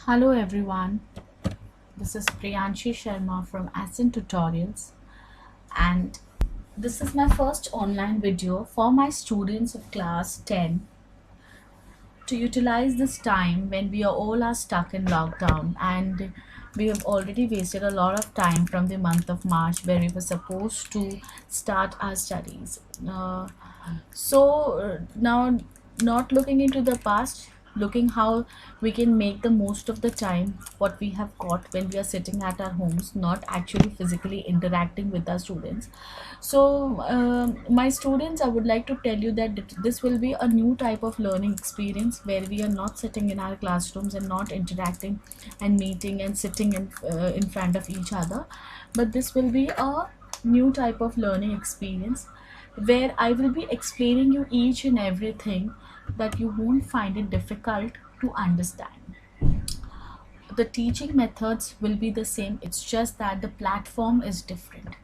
Hello everyone, this is Priyanshi Sharma from Ascent Tutorials, and this is my first online video for my students of class 10 to utilize this time when we are stuck in lockdown, and we have already wasted a lot of time from the month of March where we were supposed to start our studies. Now, not looking into the past, looking how we can make the most of the time what we have got when we are sitting at our homes, not actually physically interacting with our students. My students, I would like to tell you that this will be a new type of learning experience where we are not sitting in our classrooms and not interacting and meeting and sitting in front of each other, but this will be a new type of learning experience where I will be explaining you each and everything that you won't find it difficult to understand. The teaching methods will be the same, it's just that the platform is different.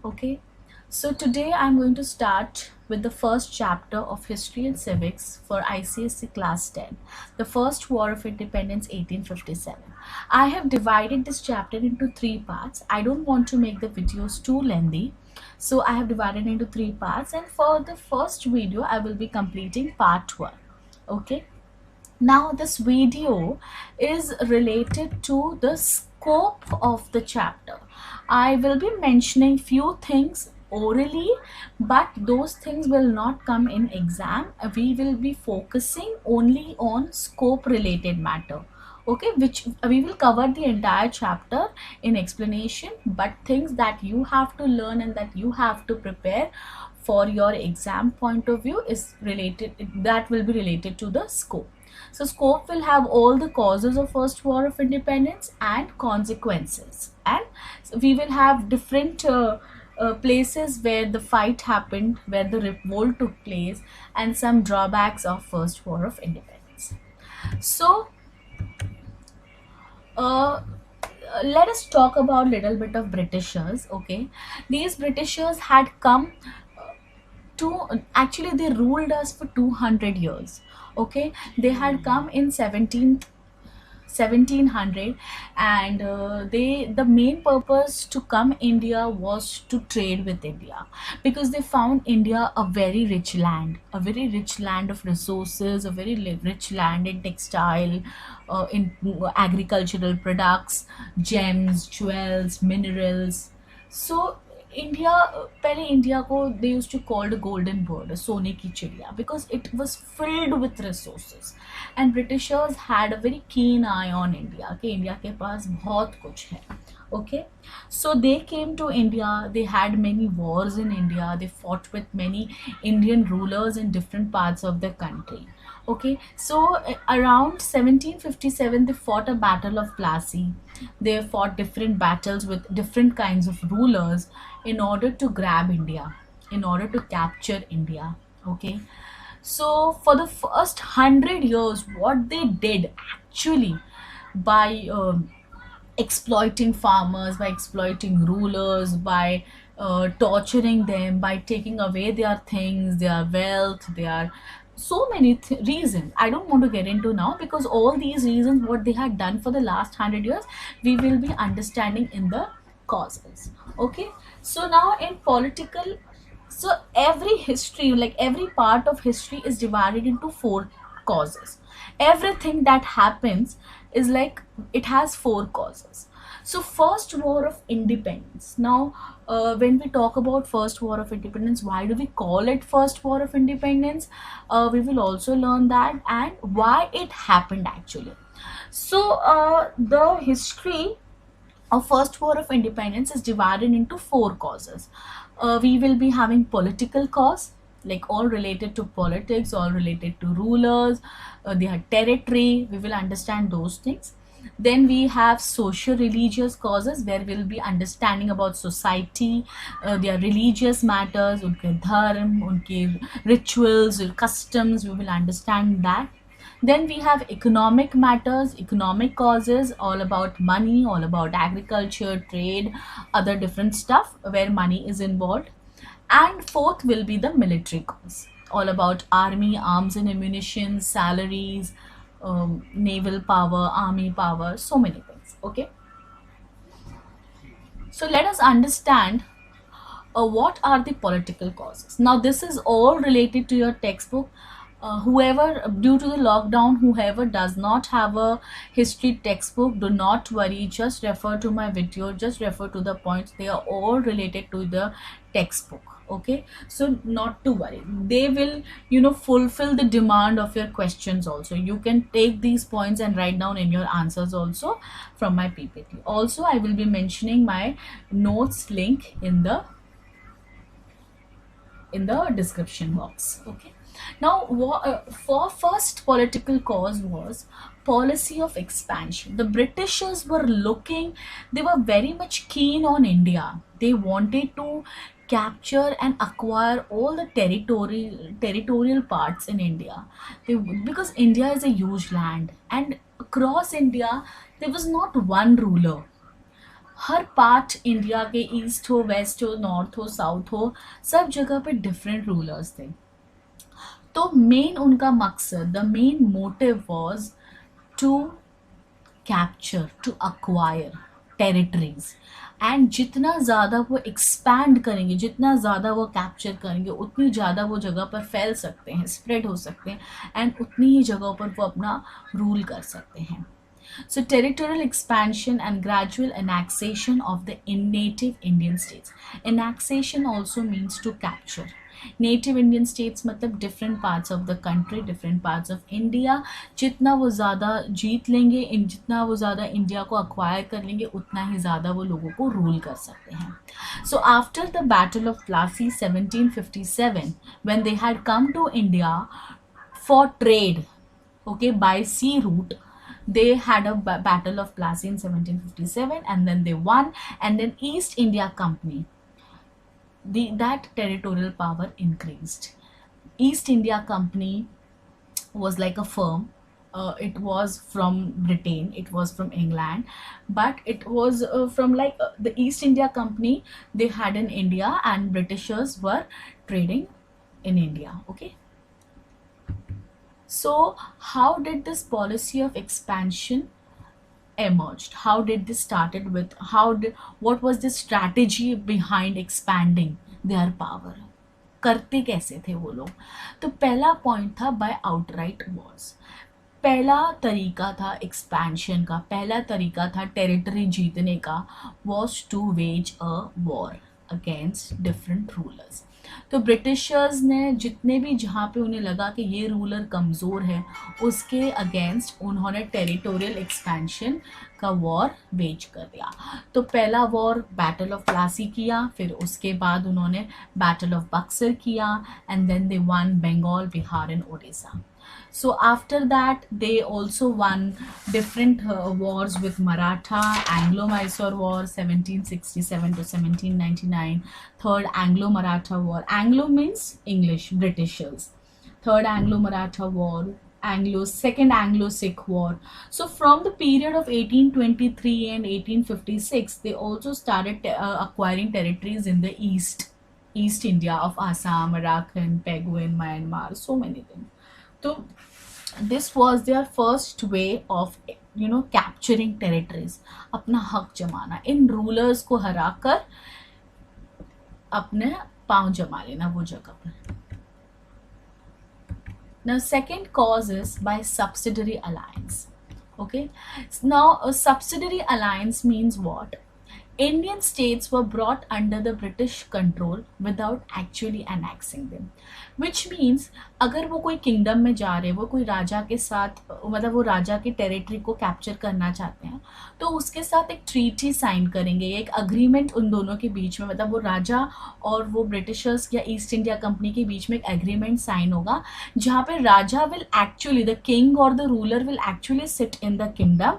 Okay, so today I'm going to start with the first chapter of History and Civics for ICSE Class 10, the First War of Independence 1857. I have divided this chapter into three parts. I don't want to make the videos too lengthy, so I have divided into three parts, and for the first video I will be completing part 1. Okay, now this video is related to the scope of the chapter. I will be mentioning few things orally, but those things will not come in exam. We will be focusing only on scope related matter. Okay, which we will cover the entire chapter in explanation, but things that you have to learn and that you have to prepare for your exam point of view is related, that will be related to the scope. So scope will have all the causes of First War of Independence and consequences, and we will have different places where the fight happened, where the revolt took place, and some drawbacks of First War of Independence. So uh, let us talk about little bit of Britishers. Okay, these Britishers had come to, actually they ruled us for 200 years. Okay, they had come in 1700, and the main purpose to come India was to trade with India, because they found India a very rich land, a very rich land of resources, a very rich land in textile, in agricultural products, gems, jewels, minerals. So India, पहले India को they use to called golden bird, सोने की चिड़िया, because it was filled with resources, and britishers had a very keen eye on India कि India के पास बहुत कुछ है. Okay, so they came to India, they had many wars in India, they fought with many Indian rulers in different parts of the country. Okay, so around 1757 they fought a battle of Plassey. They fought different battles with different kinds of rulers in order to grab India, in order to capture India. Okay, so for the first 100 years what they did actually, by exploiting farmers, by exploiting rulers, by torturing them, by taking away their things, their wealth, their so many reasons. I don't want to get into now, because all these reasons what they had done for the last 100 years we will be understanding in the causes. Okay, so now in political, so every history, like every part of history is divided into four causes. Everything that happens is like, it has four causes. So First War of Independence. Now when we talk about First War of Independence, why do we call it First War of Independence, we will also learn that, and why it happened actually. So the history of First War of Independence is divided into four causes. We will be having political cause, like all related to politics, all related to rulers, their territory. We will understand those things. Then we have social religious causes, where we'll be understanding about society, their religious matters, unke dharm, unke rituals, customs. We will understand that. Then we have economic matters, economic causes, all about money, all about agriculture, trade, other different stuff where money is involved. And fourth will be the military cause, all about army, arms and ammunition, salaries, naval power, army power, so many things. Okay, so let us understand what are the political causes. Now this is all related to your textbook. Whoever, due to the lockdown, whoever does not have a history textbook, do not worry, just refer to my video, just refer to the points, they are all related to the textbook. Okay, so not to worry, they will, fulfill the demand of your questions also. You can take these points and write down in your answers also from my ppt. Also, I will be mentioning my notes link in the description box. Okay, now for first political cause was policy of expansion. The Britishers were looking, they were very much keen on India. They wanted to capture and acquire all the territorial parts in India. Because India is a huge land, and across India there was not one ruler. Her part India के, east हो, waste हो, north हो, south हो, सब जगह पे different rulers थे. तो मेन उनका मकसद, the main motive was to capture, to acquire territories. And जितना ज़्यादा वो एक्सपैंड करेंगे, जितना ज़्यादा वो कैप्चर करेंगे, उतनी ज़्यादा वो जगह पर फैल सकते हैं, स्प्रेड हो सकते हैं, एंड उतनी ही जगहों पर वो अपना रूल कर सकते हैं. So, territorial expansion and gradual annexation of the native Indian states. Annexation also means to capture. Native Indian states मतलब different parts of the country, different parts of India. जितना वो ज़्यादा जीत लेंगे, जितना वो ज़्यादा इंडिया को acquire कर लेंगे, उतना ही ज़्यादा वो लोगों को रूल कर सकते हैं. So after the Battle of Plassey 1757, when they had come to India for trade, okay, by sea route, they had a battle of Plassey in 1757, and then they won, and then East India Company, that territorial power increased. East India Company was like a firm. It was from Britain, it was from England, but it was from the East India Company they had in India, and Britishers were trading in India. Okay, so how did this policy of expansion emerged? How did this started with? What was the strategy behind expanding their power? करते कैसे थे वो लोग? तो पहला point था bye outright Wars. पहला तरीका था एक्सपेंशन का, पहला तरीका था टेरिटरी जीतने का, was to wage a war against different rulers. तो ब्रिटिशर्स ने जितने भी, जहाँ पे उन्हें लगा कि ये रूलर कमज़ोर है, उसके अगेंस्ट उन्होंने टेरिटोरियल एक्सपेंशन का वॉर वेज कर दिया. तो पहला वॉर बैटल ऑफ प्लासी किया, फिर उसके बाद उन्होंने बैटल ऑफ बक्सर किया, and then they won Bengal, Bihar and Odisha. So after that they also won different wars with Maratha, Anglo-Mysore War 1767 to 1799, Third Anglo-Maratha War. Anglo means English, Britishers. Third Anglo-Maratha War, Second Anglo-Sikh War. So from the period of 1823 and 1856, they also started acquiring territories in the East India of Assam, Arakan, Peguin, Myanmar, so many things. तो this was their first way of capturing territories, अपना हक जमाना, इन rulers को हरा कर अपने पांव जमा लेना वो जगह पर. Now second cause is by subsidiary alliance. Okay, now a subsidiary alliance means what? Indian states were brought under the British control without actually annexing them, which means अगर वो कोई किंगडम में जा रहे, वो कोई राजा के साथ, मतलब वो राजा की टेरिटरी को कैप्चर करना चाहते हैं, तो उसके साथ एक ट्रीटी साइन करेंगे, एक अग्रीमेंट उन दोनों के बीच में, मतलब वो राजा और वो ब्रिटिशर्स या ईस्ट इंडिया कंपनी के बीच में एक एग्रीमेंट साइन होगा, जहाँ पे राजा विल एक्चुअली, द किंग और the ruler will actually sit in the kingdom,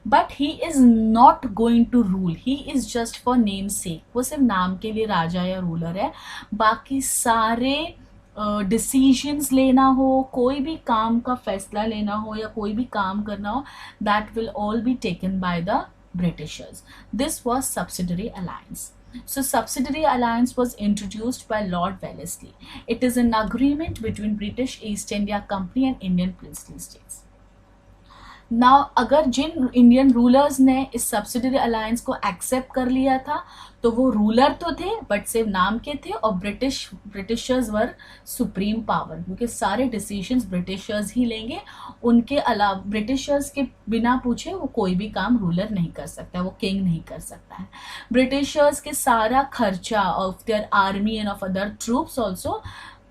but he is not going to rule, he is just for name sake, वो सिर्फ नाम के लिए राजा या रूलर है. बाकी सारे डिसीजंस लेना हो, कोई भी काम का फैसला लेना हो या कोई भी काम करना हो, that will all be taken by the Britishers. This was subsidiary alliance. So subsidiary alliance was introduced by Lord Wellesley. It is an agreement between British East India Company and Indian princely states. Now अगर जिन Indian rulers ने इस subsidiary alliance को accept कर लिया था, तो वो ruler तो थे बट सिर्फ नाम के थे, और ब्रिटिशर्स वर सुप्रीम पावर, क्योंकि सारे डिसीजंस ब्रिटिशर्स ही लेंगे। उनके अलावा ब्रिटिशर्स के बिना पूछे वो कोई भी काम रूलर नहीं कर सकता, वो किंग नहीं कर सकता है। ब्रिटिशर्स के सारा खर्चा of their army and of other troops also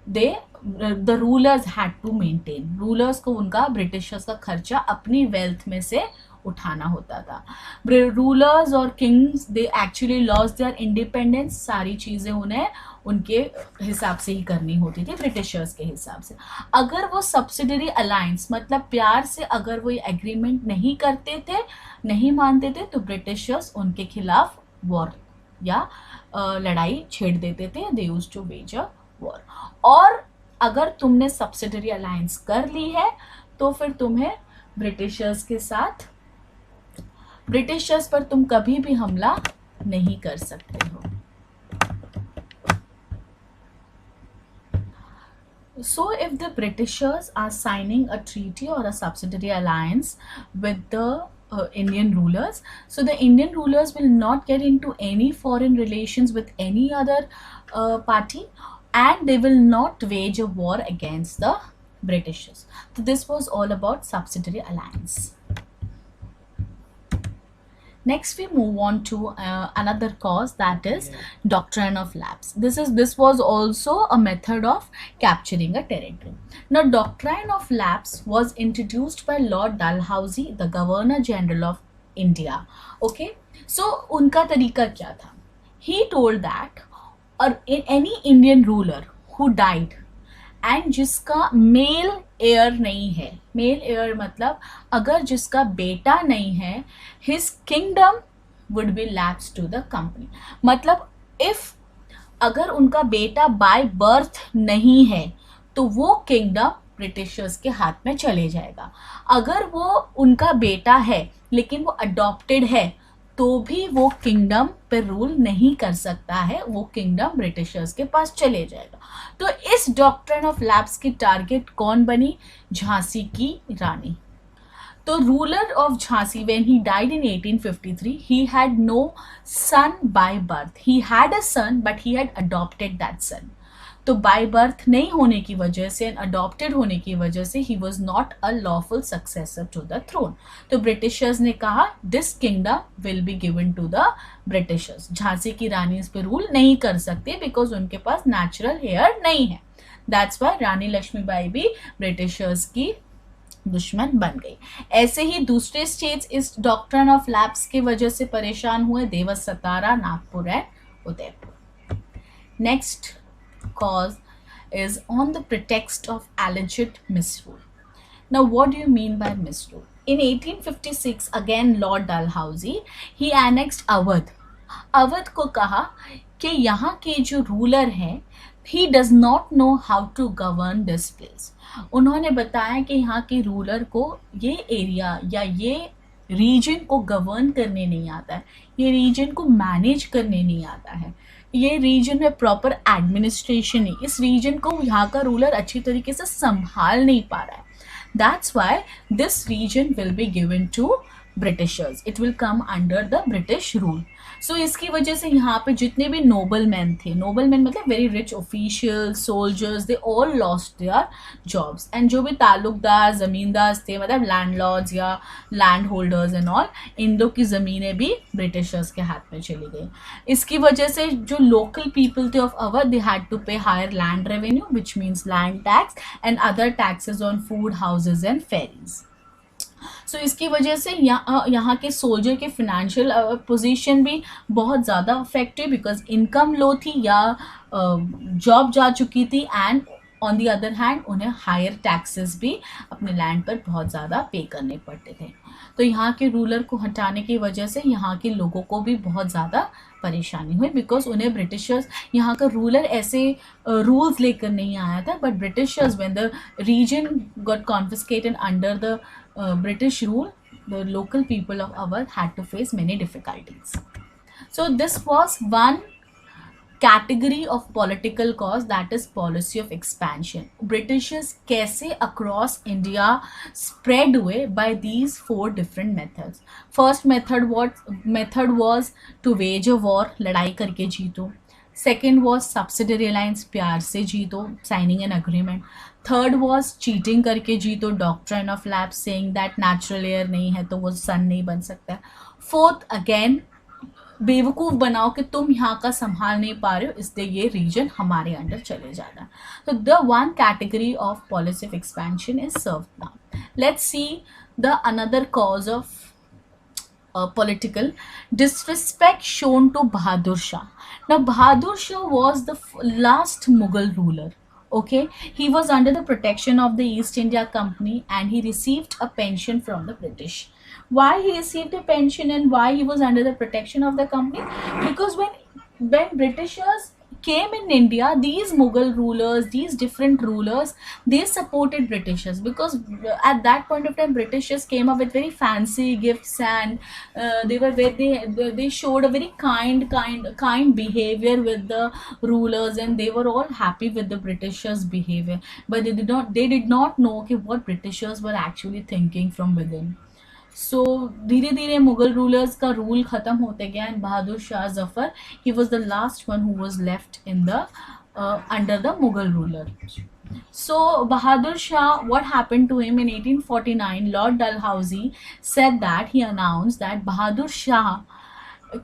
they the rulers had to maintain. Rulers को उनका ब्रिटिशर्स का खर्चा अपनी वेल्थ में से उठाना होता था। रूलर्स और Kings they actually loss their independence, सारी चीज़ें उन्हें उनके हिसाब से ही करनी होती थी, ब्रिटिशर्स के हिसाब से। अगर वो सब्सिडरी अलायंस मतलब प्यार से अगर वो ये एग्रीमेंट नहीं करते थे, नहीं मानते थे, तो ब्रिटिशर्स उनके खिलाफ वॉर या लड़ाई छेड़ देते थे, they used to wage a war. और अगर तुमने सब्सिडरी अलायंस कर ली है तो फिर तुम्हें ब्रिटिशर्स के साथ, ब्रिटिशर्स पर तुम कभी भी हमला नहीं कर सकते हो। So if the Britishers are signing a treaty or a subsidiary alliance with the Indian rulers, so the Indian rulers will not get into any foreign relations with any other party, and they will not wage a war against the Britishers. So this was all about subsidiary alliance. Next we move on to another cause, that is doctrine of lapse. This was also a method of capturing a territory. Now doctrine of lapse was introduced by Lord Dalhousie, the Governor General of India. Okay, so उनका तरीका क्या था? He told that any Indian ruler who died and जिसका mail air नहीं है, mail air मतलब अगर जिसका बेटा नहीं है, his kingdom would be lapse to the company. मतलब इफ अगर उनका बेटा बाय बर्थ नहीं है तो वो किंगडम ब्रिटिशर्स के हाथ में चले जाएगा। अगर वो उनका बेटा है लेकिन वो अडॉप्टेड है तो भी वो किंगडम पर रूल नहीं कर सकता है, वो किंगडम ब्रिटिशर्स के पास चले जाएगा। तो इस डॉक्ट्रिन ऑफ लैप्स की टारगेट कौन बनी? झांसी की रानी। तो ruler of Jhansi when he died in 1853 he had no son by birth, he had a son but he had adopted that son. तो बाय बर्थ नहीं होने की वजह से एंड अडॉप्टेड होने की वजह से ही was not a lawful successor to the throne. तो ब्रिटिशर्स ने कहा this kingdom will be given to the Britishers. Jhansi की रानी इस पे रूल नहीं कर सकते बिकॉज उनके पास नेचुरल हेयर नहीं है। दैट्स वाई रानी लक्ष्मीबाई भी ब्रिटिशर्स की दुश्मन बन गई। ऐसे ही दूसरे स्टेट्स इस डॉक्ट्रिन ऑफ लैप्स की वजह से परेशान हुए, Dewas, Satara, Nagpur and Udaipur. Next cause is on the pretext of alleged misrule. Now what do you mean by misrule? In 1856 again Lord Dalhousie he annexed Awadh. Awadh को कहा कि यहाँ के जो रूलर हैं he does not know how to govern this place. उन्होंने बताया कि यहाँ के रूलर को ये एरिया या ये रीजन को गवर्न करने नहीं आता है, ये रीजन को मैनेज करने नहीं आता है, ये रीजन में प्रॉपर एडमिनिस्ट्रेशन नहीं, इस रीजन को यहाँ का रूलर अच्छी तरीके से संभाल नहीं पा रहा है। That's why this region will be given to britishers, it will come under the British rule. So इसकी वजह से यहाँ पे जितने भी नोबल मैन थे, नोबल मैन मतलब very rich official, soldiers, they all lost their jobs. And जो भी ताल्लुकदार, ज़मींदार थे मतलब लैंडलॉर्ड्स या लैंड होल्डर्स एंड ऑल, इन लोग की ज़मीनें भी ब्रिटिशर्स के हाथ में चली गई। इसकी वजह से जो लोकल पीपल थे of Awadh, they had to pay higher land revenue which means land tax and other taxes on food, houses and ferries. So इसकी वजह से यहाँ के सोल्जर के फिनेंशियल पोजीशन भी बहुत ज़्यादा अफेक्ट हुई बिकॉज इनकम लो थी या जॉब जा चुकी थी, and on the other hand उन्हें हायर टैक्सेस भी अपने लैंड पर बहुत ज़्यादा पे करने पड़ते थे। तो यहाँ के रूलर को हटाने की वजह से यहाँ के लोगों को भी बहुत ज़्यादा परेशानी हुई बिकॉज उन्हें ब्रिटिशर्स, यहाँ का रूलर ऐसे रूल्स लेकर नहीं आया था, but Britishers when the region got confiscated under the British rule, the local people of Awadh had to face many difficulties. So this was one category of political cause, that is policy of expansion. Britishers कैसे across India spread हुए by these 4 different methods. First method was to wage a war, लड़ाई करके जीतो. Second was subsidiary alliance, प्यार से जीतो, signing an agreement. Third was cheating करके जीतो, doctrine of lapse, saying that natural air नहीं है तो वो सन नहीं बन सकता. फोर्थ, अगेन बेवकूफ़ बनाओ कि तुम यहाँ का संभाल नहीं पा रहे हो, इसलिए ये रीजन हमारे अंडर चले जाना. तो the one category of policy of expansion is serve now. Let's see the another cause of political disrespect shown to Bahadur Shah. Now, Bahadur Shah was the last Mughal ruler. Okay, he was under the protection of the East India Company and he received a pension from the British. Why he received a pension and why he was under the protection of the company? Because when Britishers came in India, these Mughal rulers, these different rulers, they supported Britishers because at that point of time Britishers came up with very fancy gifts and they showed a very kind behavior with the rulers and they were all happy with the Britishers behavior, but they did not know what Britishers were actually thinking from within. सो धीरे धीरे Mughal rulers का rule ख़त्म होते गया and Bahadur Shah Zafar, he was the last one who was left in the under the Mughal ruler. So Bahadur Shah, what happened to him in 1849, Lord Dalhousie said that he announced that Bahadur Shah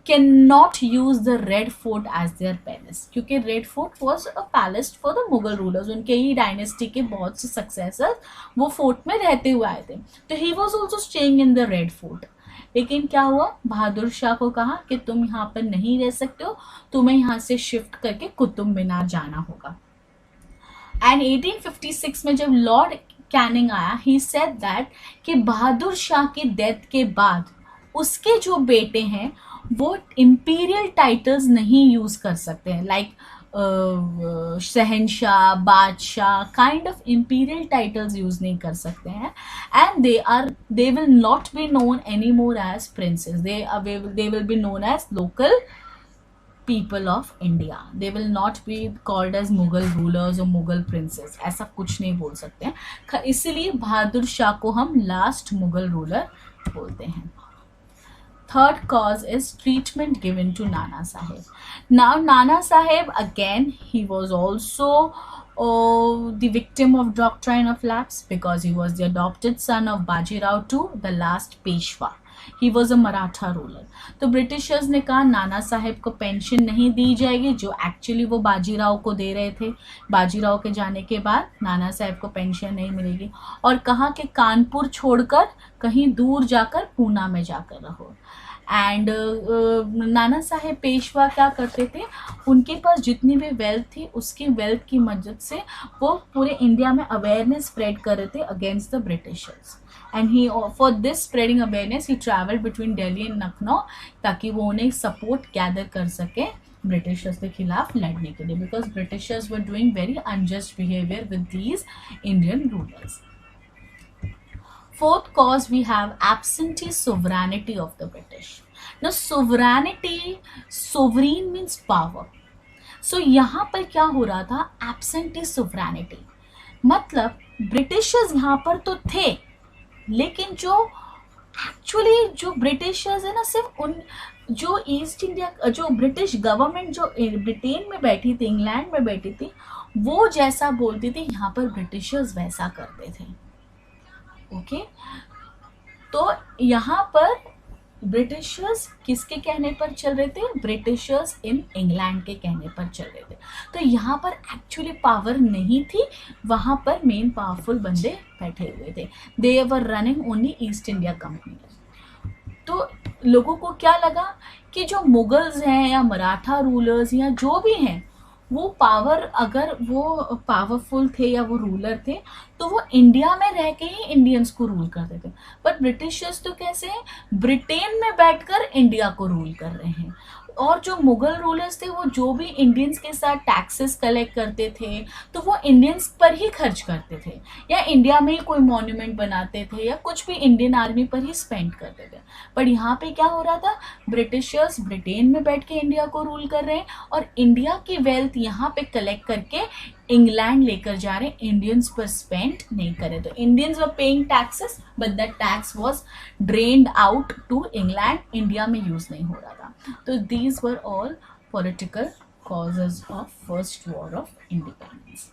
cannot use the Red Fort as their palace, क्योंकि Red Fort was a palace for the Mughal rulers. उनके ही dynasty के बहुत से successors वो fort में रहते हुए आए थे, तो he was also staying in the Red Fort. लेकिन क्या हुआ, बहादुर शाह को कहा कि तुम यहाँ पर नहीं रह सकते हो, तुम्हें यहाँ से शिफ्ट करके कुतुब मीनार जाना होगा. एंड 1856 में जब लॉर्ड कैनिंग आया, ही सेड दैट कि बहादुर शाह की डेथ के बाद उसके जो बेटे हैं वो इंपीरियल टाइटल्स नहीं यूज कर सकते हैं, लाइक शहनशाह, बादशाह, kind of imperial titles use नहीं कर सकते हैं. And they will not be known any more as princes, they will be known as local people of India. They will not be called as Mughal rulers or Mughal princes. ऐसा कुछ नहीं बोल सकते हैं, इसीलिए बहादुर शाह को हम लास्ट मुगल रूलर बोलते हैं. Third cause is treatment given to Nana Sahib. Now Nana Sahib, again, he was also the victim of doctrine of lapse because he was the adopted son of Bajirao II, the last Peshwa. He was a Maratha ruler. तो Britishers ने कहा नाना साहेब को pension नहीं दी जाएगी जो actually वो बाजीराव को दे रहे थे. बाजीराव के जाने के बाद नाना साहेब को पेंशन नहीं मिलेगी और कहा कि कानपुर छोड़कर कहीं दूर जाकर पूना में जाकर रहो. एंड नाना साहेब पेशवा क्या करते थे, उनके पास जितनी भी वेल्थ थी उसकी वेल्थ की मदद से वो पूरे इंडिया में अवेयरनेस स्प्रेड कर रहे थे against the Britishers. And he for this spreading awareness he travelled between Delhi and Lucknow ताकि वो उन्हें सपोर्ट गैदर कर सके ब्रिटिशर्स के खिलाफ लड़ने के लिए, because Britishers were doing very unjust behaviour with these Indian rulers. Fourth cause, we have absentee sovereignty of the British. Now sovereignty, sovereign means power. So यहाँ पर क्या हो रहा था, absentee sovereignty मतलब ब्रिटिशर्स यहाँ पर तो थे लेकिन जो एक्चुअली जो ब्रिटिशर्स है ना, सिर्फ उन जो ईस्ट इंडिया जो ब्रिटिश गवर्नमेंट जो ब्रिटेन में बैठी थी, इंग्लैंड में बैठी थी, वो जैसा बोलती थी यहाँ पर ब्रिटिशर्स वैसा करते थे. ओके तो यहाँ पर ब्रिटिशर्स किसके कहने पर चल रहे थे, ब्रिटिशर्स इन इंग्लैंड के कहने पर चल रहे थे. तो यहाँ पर एक्चुअली पावर नहीं थी, वहाँ पर मेन पावरफुल बंदे बैठे हुए थे. They were running only East India company. तो लोगों को क्या लगा कि जो मुगल्स हैं या मराठा रूलर्स या जो भी हैं वो पावर, अगर वो पावरफुल थे या वो रूलर थे तो वो इंडिया में रह के ही इंडियंस को रूल करते थे. बट ब्रिटिशर्स तो कैसे हैं, ब्रिटेन में बैठकर इंडिया को रूल कर रहे हैं. और जो मुगल रूलर्स थे वो जो भी इंडियंस के साथ टैक्सेस कलेक्ट करते थे तो वो इंडियंस पर ही खर्च करते थे, या इंडिया में ही कोई मॉन्यूमेंट बनाते थे, या कुछ भी इंडियन आर्मी पर ही स्पेंड करते थे। पर यहाँ पे क्या हो रहा था, ब्रिटिशर्स ब्रिटेन में बैठ के इंडिया को रूल कर रहे हैं और इंडिया की वेल्थ यहाँ पे कलेक्ट करके इंग्लैंड लेकर जा रहे हैं, इंडियंस पर स्पेंड नहीं करे। तो Indians were paying taxes but that tax was drained out to England, India में यूज नहीं हो रहा था। तो these were all political causes of first war of independence.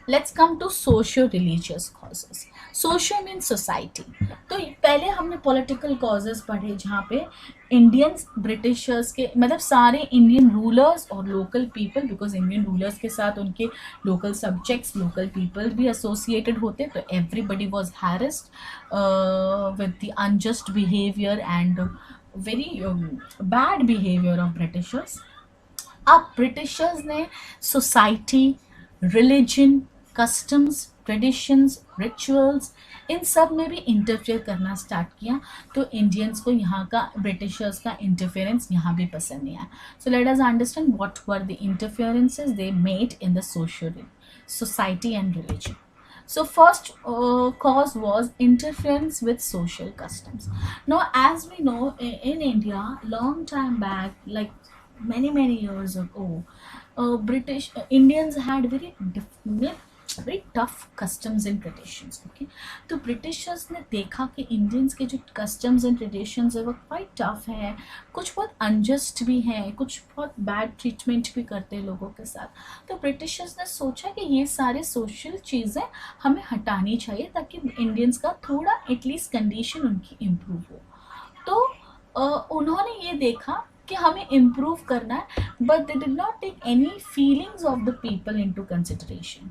Let's come to socio religious causes. Socio mean society. तो पहले हमने political causes पढ़े जहाँ पे इंडियंस ब्रिटिशर्स के मतलब सारे इंडियन रूलर्स और local people, because Indian rulers के साथ उनके लोकल सब्जेक्ट्स लोकल पीपल भी एसोसिएटेड होते, तो everybody was harassed with the unjust behaviour and very bad behaviour of britishers. अब ब्रिटिशर्स ने society, religion, customs, traditions, rituals, इन सब में भी इंटरफेयर करना स्टार्ट किया। तो इंडियंस को यहाँ का ब्रिटिशर्स का इंटरफेरेंस यहाँ भी पसंद नहीं आया। So let us understand what were the interferences they made in the social society and religion. So first cause was interference with social customs. Now as we know in India, long time back, like many years ago, British Indians had very tough customs and traditions. Okay, तो Britishers ने देखा कि Indians के जो customs and traditions है वो quite tough है, कुछ बहुत अनजस्ट भी हैं, कुछ बहुत बैड ट्रीटमेंट भी करते हैं लोगों के साथ। तो ब्रिटिशर्स ने सोचा कि ये सारे सोशल चीज़ें हमें हटानी चाहिए ताकि इंडियंस का थोड़ा एटलीस्ट कंडीशन उनकी इम्प्रूव हो। तो उन्होंने ये देखा कि हमें इम्प्रूव करना है, but they did not take any feelings of the people into consideration.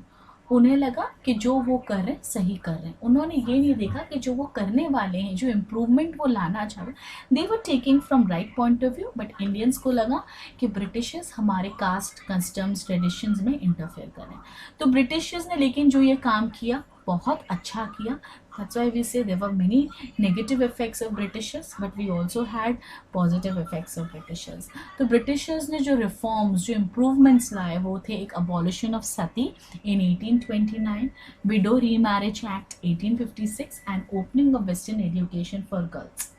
उन्हें लगा कि जो वो कर रहे हैं सही कर रहे हैं, उन्होंने ये नहीं देखा कि जो वो करने वाले हैं, जो इम्प्रूवमेंट वो लाना चाह रहे हैं, they were taking from right point of view. But Indians को लगा कि ब्रिटिशर्स हमारे कास्ट, कस्टम्स, ट्रेडिशंस में इंटरफेयर कर रहे हैं। तो ब्रिटिशर्स ने लेकिन जो ये काम किया बहुत अच्छा किया। That's why we say there were many negative effects of Britishers, but we also had positive effects of Britishers. तो Britishers ने जो reforms, जो improvements लाए वो थे एक abolition of sati in 1829, Widow Remarriage Act 1856 and opening of Western education for girls.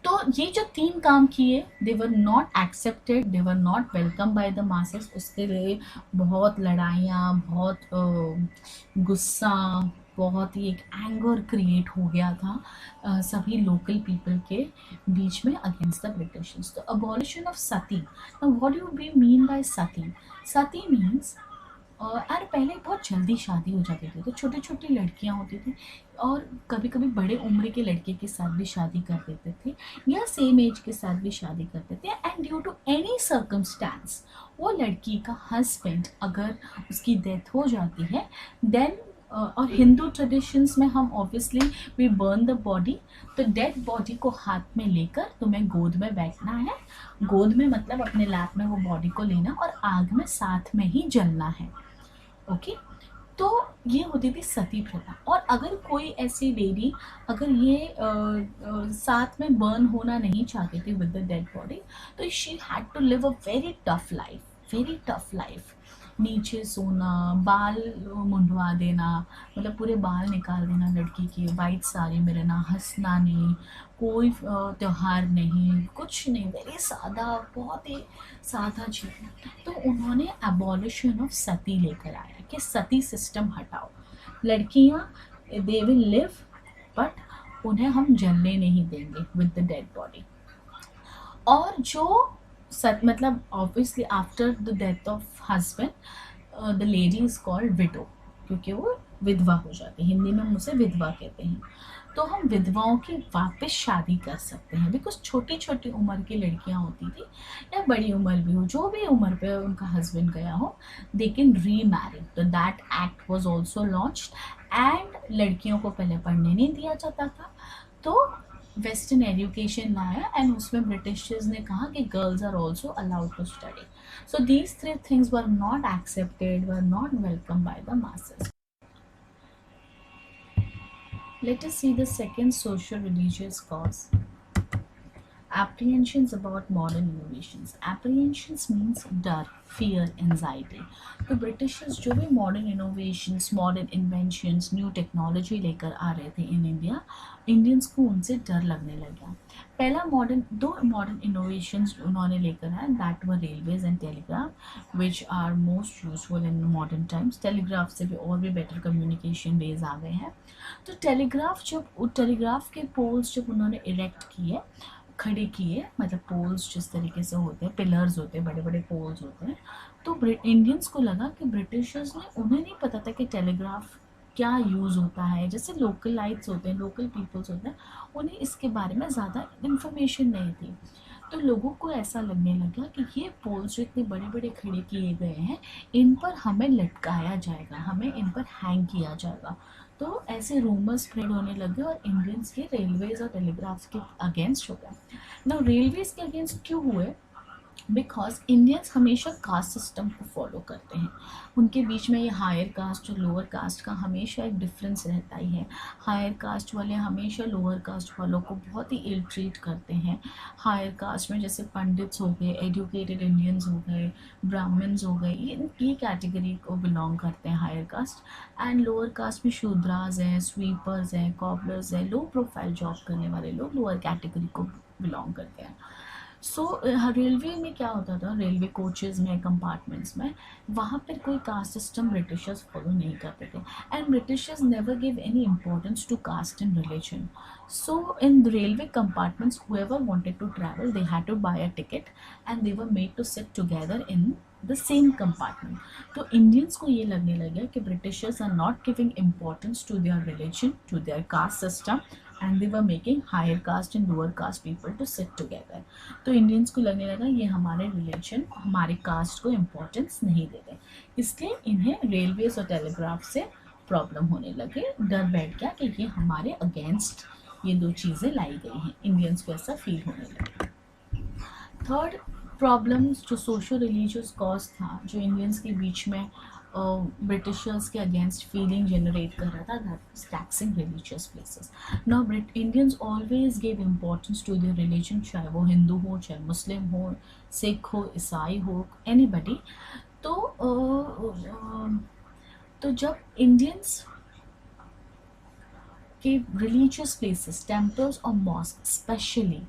तो ये जो तीन काम किए, they were not accepted, they were not welcome by the masses. उसके लिए बहुत लड़ाइयाँ, बहुत गुस्सा, बहुत ही एक एंगर क्रिएट हो गया था सभी लोकल पीपल के बीच में अगेंस्ट द ब्रिटिशर्स। तो abolition of sati. What do we mean by sati? Sati means और पहले बहुत जल्दी शादी हो जाती थी, तो छोटी छोटी लड़कियां होती थी और कभी कभी बड़े उम्र के लड़के के साथ भी शादी कर देते थे या सेम एज के साथ भी शादी करते थे। And due to any circumstance वो लड़की का हस्बैंड अगर उसकी डेथ हो जाती है, देन और हिंदू ट्रेडिशंस में हम obviously we burn the body. तो डेड बॉडी को हाथ में लेकर तुम्हें गोद में बैठना है, गोद में मतलब अपने लैप में वो बॉडी को लेना और आग में साथ में ही जलना है। ओके, तो ये होती थी सती प्रथा। और अगर कोई ऐसी लेडी अगर ये साथ में बर्न होना नहीं चाहती थी विद द डेड बॉडी, तो she had to live a very tough life, very tough life. नीचे सोना, बाल मुंडवा देना, मतलब पूरे बाल निकाल देना लड़की के, वाइट साड़ी में रहना, हंसना नहीं, कोई त्यौहार नहीं, कुछ नहीं, वेरी सादा, बहुत ही सादा जीवन। तो उन्होंने एबॉलिशन ऑफ सती लेकर आया कि सती सिस्टम हटाओ, लड़कियां दे विल लिव बट उन्हें हम जलने नहीं देंगे विद द डेड बॉडी। और जो मतलब obviously after the death of husband the lady is called window, क्योंकि वो विधवा हो जाती है, हिंदी में हम उसे विधवा कहते हैं। तो हम विधवाओं की वापस शादी कर सकते हैं, बिकॉज छोटी छोटी उम्र की लड़कियां होती थी या बड़ी उम्र भी हो, जो भी उम्र पे उनका हस्बैंड गया हो, दे कैन री मैरी। तो that act was also launched. And लड़कियों को पहले पढ़ने नहीं दिया जाता था, तो वेस्टर्न एजुकेशन लाया एंड उसमें ब्रिटिशर्स ने कहा कि girls are also allowed to study. So these three things were not accepted, were not welcome by the masses. Let us see the second social religious cause. apprehensions about modern innovations. Apprehensions means डर, fear, anxiety. तो Britishers जो भी modern innovations, modern inventions, new technology लेकर आ रहे थे in India, Indians को उनसे डर लगने लग गया. पहला मॉडर्न, दो मॉडर्न इनोवेशंस उन्होंने लेकर आए, that were railways and telegraph, which are most useful in modern times. Telegraph से भी और भी बेटर कम्युनिकेशन वेज आ गए हैं. तो टेलीग्राफ के पोल्स जब उन्होंने इरेक्ट किए, खड़े किए, मतलब पोल्स जिस तरीके से होते हैं, पिलर्स होते हैं, बड़े बड़े पोल्स होते हैं, तो इंडियंस को लगा कि ब्रिटिशर्स ने, उन्हें नहीं पता था कि टेलीग्राफ क्या यूज़ होता है. जैसे लोकल लाइट्स होते हैं, लोकल पीपल्स होते हैं, उन्हें इसके बारे में ज़्यादा इन्फॉर्मेशन नहीं थी. तो लोगों को ऐसा लगने लगा कि ये पोल्स जो इतने बड़े बड़े खड़े किए गए हैं, इन पर हमें लटकाया जाएगा, हमें इन पर हैंग किया जाएगा. तो ऐसे रूमर्स स्प्रेड होने लगे और इंडियंस के रेलवेज और टेलीग्राफ्स के अगेंस्ट हो गए. ना रेलवेज के अगेंस्ट क्यों हुए? बिकॉज इंडियंस हमेशा कास्ट सिस्टम को फॉलो करते हैं. उनके बीच में ये हायर कास्ट और लोअर कास्ट का हमेशा एक डिफरेंस रहता ही है. हायर कास्ट वाले हमेशा लोअर कास्ट वालों को बहुत ही इल ट्रीट करते हैं. हायर कास्ट में जैसे पंडित्स हो गए, एजुकेटेड इंडियंस हो गए, ब्राह्मण्स हो गए, ये कैटेगरी को बिलोंग करते हैं higher caste. And lower caste में शूद्रास हैं, स्वीपर्स हैं, कॉबलर्स हैं, लो प्रोफाइल जॉब करने वाले लोग लोअर कैटेगरी को बिलोंग करते हैं. सो रेलवे में क्या होता था, रेलवे कोचेज़ में, कंपार्टमेंट्स में, वहाँ पर कोई कास्ट सिस्टम ब्रिटिशर्स फॉलो नहीं करते थे. And Britishers never give any importance to caste and religion. So in the railway compartments, whoever wanted to travel, they had to buy a ticket and they were made to sit together in the same compartment. तो Indians को ये लगने लगा कि Britishers are not giving importance to their religion, to their caste system, and they were making higher caste and lower caste people to sit together. तो Indians को लगने लगा ये हमारे रिलीजन, हमारे कास्ट को इम्पोर्टेंस नहीं देते, इसलिए इन्हें रेलवेज और टेलीग्राफ से प्रॉब्लम होने लगे. डर बैठ गया कि ये हमारे अगेंस्ट ये दो चीज़ें लाई गई हैं. इंडियंस को ऐसा फील होने लगा. थर्ड प्रॉब्लम्स जो सोशो रिलीजियस कॉज था, जो इंडियंस के बीच में ब्रिटिशर्स के अगेंस्ट फीलिंग जनरेट कर रहा था, that was taxing religious places. Now Indians always give importance to their religion, चाहे वो हिंदू हो, चाहे मुस्लिम हो, सिख हो, ईसाई हो, एनीबडी. तो तो जब इंडियंस के रिलीजियस प्लेसेस, टेम्पल्स और मॉस्क, स्पेशली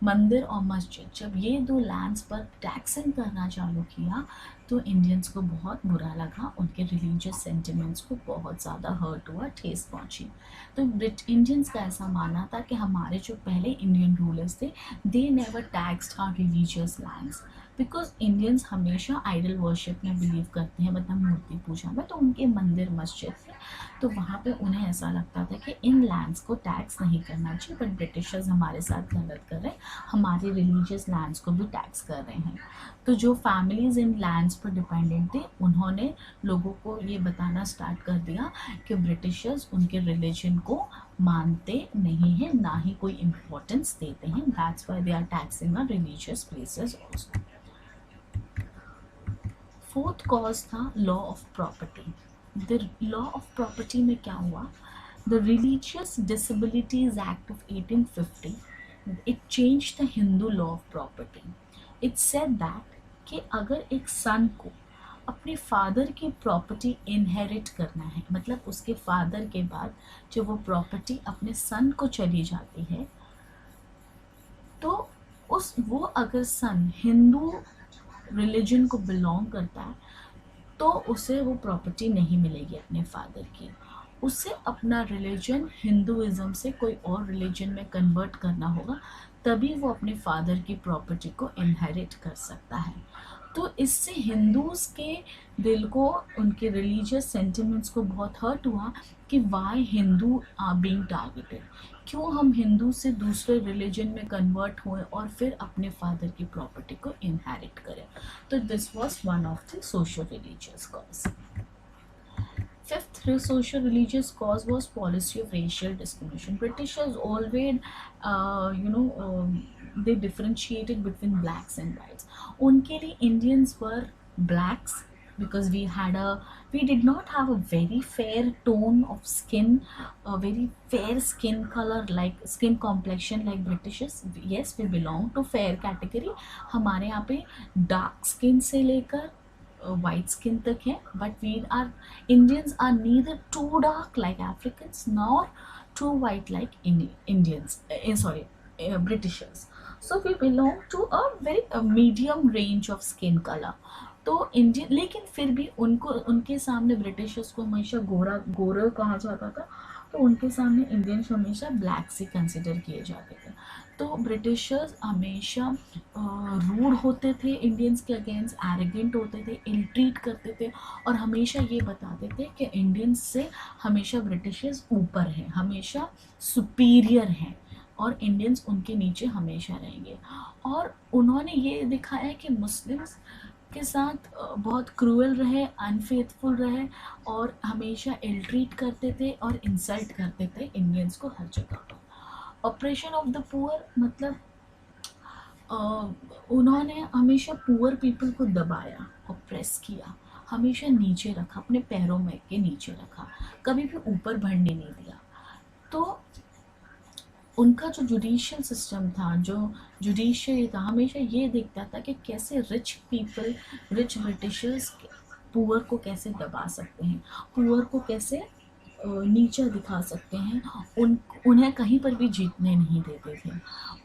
मंदिर और मस्जिद, जब ये दो लैंड्स पर टैक्सिंग करना चालू किया, तो इंडियंस को बहुत बुरा लगा, उनके रिलीजियस सेंटिमेंट्स को बहुत ज़्यादा हर्ट हुआ, ठेस पहुंची. तो इंडियंस का ऐसा मानना था कि हमारे जो पहले इंडियन रूलर्स थे, they never taxed our religious lands, because Indians हमेशा आइडल वर्शिप में बिलीव करते हैं, मतलब मूर्ति पूजा में. तो उनके मंदिर मस्जिद थे, तो वहाँ पे उन्हें ऐसा लगता था कि इन लैंड्स को टैक्स नहीं करना चाहिए, बट ब्रिटिशर्स हमारे साथ गलत कर रहे हैं, हमारे रिलीजियस लैंड्स को भी टैक्स कर रहे हैं. तो जो फैमिलीज इन लैंड्स पर डिपेंडेंट थे, उन्होंने लोगों को ये बताना स्टार्ट कर दिया कि ब्रिटिशर्स उनके रिलीजन को मानते नहीं हैं, ना ही कोई इम्पोर्टेंस देते हैं. That's why they are taxing our religious places also. Fourth cause था law of property. The law of property में क्या हुआ, the religious disabilities act of 1850, it change the Hindu law of property. It said that कि अगर एक सन को अपने father की प्रॉपर्टी इनहेरिट करना है, मतलब उसके फादर के बाद जो वो प्रॉपर्टी अपने सन को चली जाती है, तो वो अगर सन हिंदू रिलीजन को बिलोंग करता है, तो उसे वो प्रॉपर्टी नहीं मिलेगी अपने फादर की. उसे अपना रिलीजन हिंदुइज्म से कोई और रिलीजन में कन्वर्ट करना होगा, तभी वो अपने फादर की प्रॉपर्टी को इनहेरिट कर सकता है. तो इससे हिंदूज़ के दिल को, उनके रिलीजियस सेंटिमेंट्स को बहुत हर्ट हुआ कि why Hindu are being targeted, क्यों हम हिंदू से दूसरे रिलीजन में कन्वर्ट हुए और फिर अपने फादर की प्रॉपर्टी को इनहेरिट करें. तो this was one of the social religious cause. Fifth social religious cause was policy of racial discrimination. Britishers always, they differentiated between blacks and whites. उनके लिए Indians were blacks because we did not have a very fair tone of skin, a very fair skin color, like skin complexion like Britishes. Yes, we belong to fair category. हमारे यहाँ पे dark skin से लेकर white skin तक है, but we are Indians are neither too dark like Africans nor too white like Indians, sorry, Britishers. So we belong to a very medium range of skin color. तो Indian, लेकिन फिर भी उनको, उनके सामने Britishers को हमेशा गोरा गोरा कहा जाता था, तो उनके सामने इंडियंस हमेशा ब्लैक से कंसिडर किए जाते थे। तो ब्रिटिशर्स हमेशा रूड होते थे इंडियंस के अगेंस्ट, एरोगेंट होते थे, इल ट्रीट करते थे, और हमेशा ये बताते थे कि इंडियंस से हमेशा ब्रिटिशर्स ऊपर हैं, हमेशा सुपीरियर हैं, और इंडियंस उनके नीचे हमेशा रहेंगे। और उन्होंने ये दिखाया कि मुस्लिम्स के साथ बहुत क्रूअल रहे, अनफेथफुल रहे, और हमेशा इल ट्रीट करते थे और इंसल्ट करते थे इंडियंस को हर जगह पर। ऑपरेशन ऑफ द पुअर मतलब उन्होंने हमेशा पुअर पीपल को दबाया, ऑप्रेस किया, हमेशा नीचे रखा, अपने पैरों में के नीचे रखा, कभी भी ऊपर बढ़ने नहीं दिया। तो उनका जो जुडिशियल सिस्टम था, जो जुडिशरी था, हमेशा ये देखता था कि कैसे rich people, rich Britishers poor को कैसे दबा सकते हैं, पुअर को कैसे नीचा दिखा सकते हैं। उन्हें कहीं पर भी जीतने नहीं देते थे,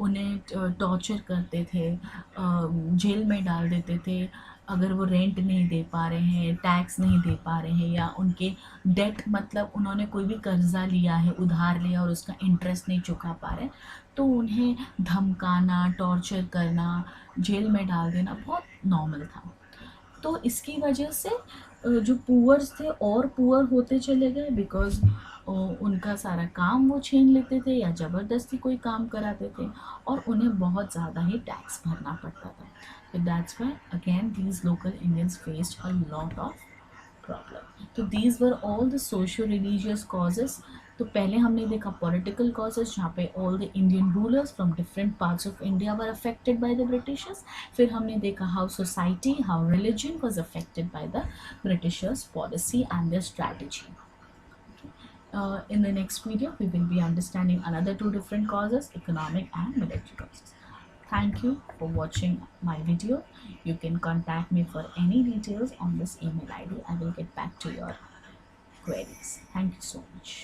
उन्हें टॉर्चर करते थे, जेल में डाल देते थे अगर वो रेंट नहीं दे पा रहे हैं, टैक्स नहीं दे पा रहे हैं, या उनके डेट मतलब उन्होंने कोई भी कर्जा लिया है, उधार लिया और उसका इंटरेस्ट नहीं चुका पा रहे, तो उन्हें धमकाना, टॉर्चर करना, जेल में डाल देना बहुत नॉर्मल था। तो इसकी वजह से जो पुअर्स थे और पुअर होते चले गए, बिकॉज उनका सारा काम वो छीन लेते थे या ज़बरदस्ती कोई काम कराते थे, और उन्हें बहुत ज़्यादा ही टैक्स भरना पड़ता था। तो that's why again these local Indians faced a lot of problem. तो these were all the socio religious causes. तो पहले हमने देखा पॉलिटिकल कॉजेज, जहाँ पे all the Indian rulers from different parts of India were affected by the britishers. फिर हमने देखा how society, how religion was affected by the britishers policy and their strategy. In the next video, we will be understanding another two different causes, economic and military causes. Thank you for watching my video. You can contact me for any details on this email ID. I will get back to your queries. Thank you so much.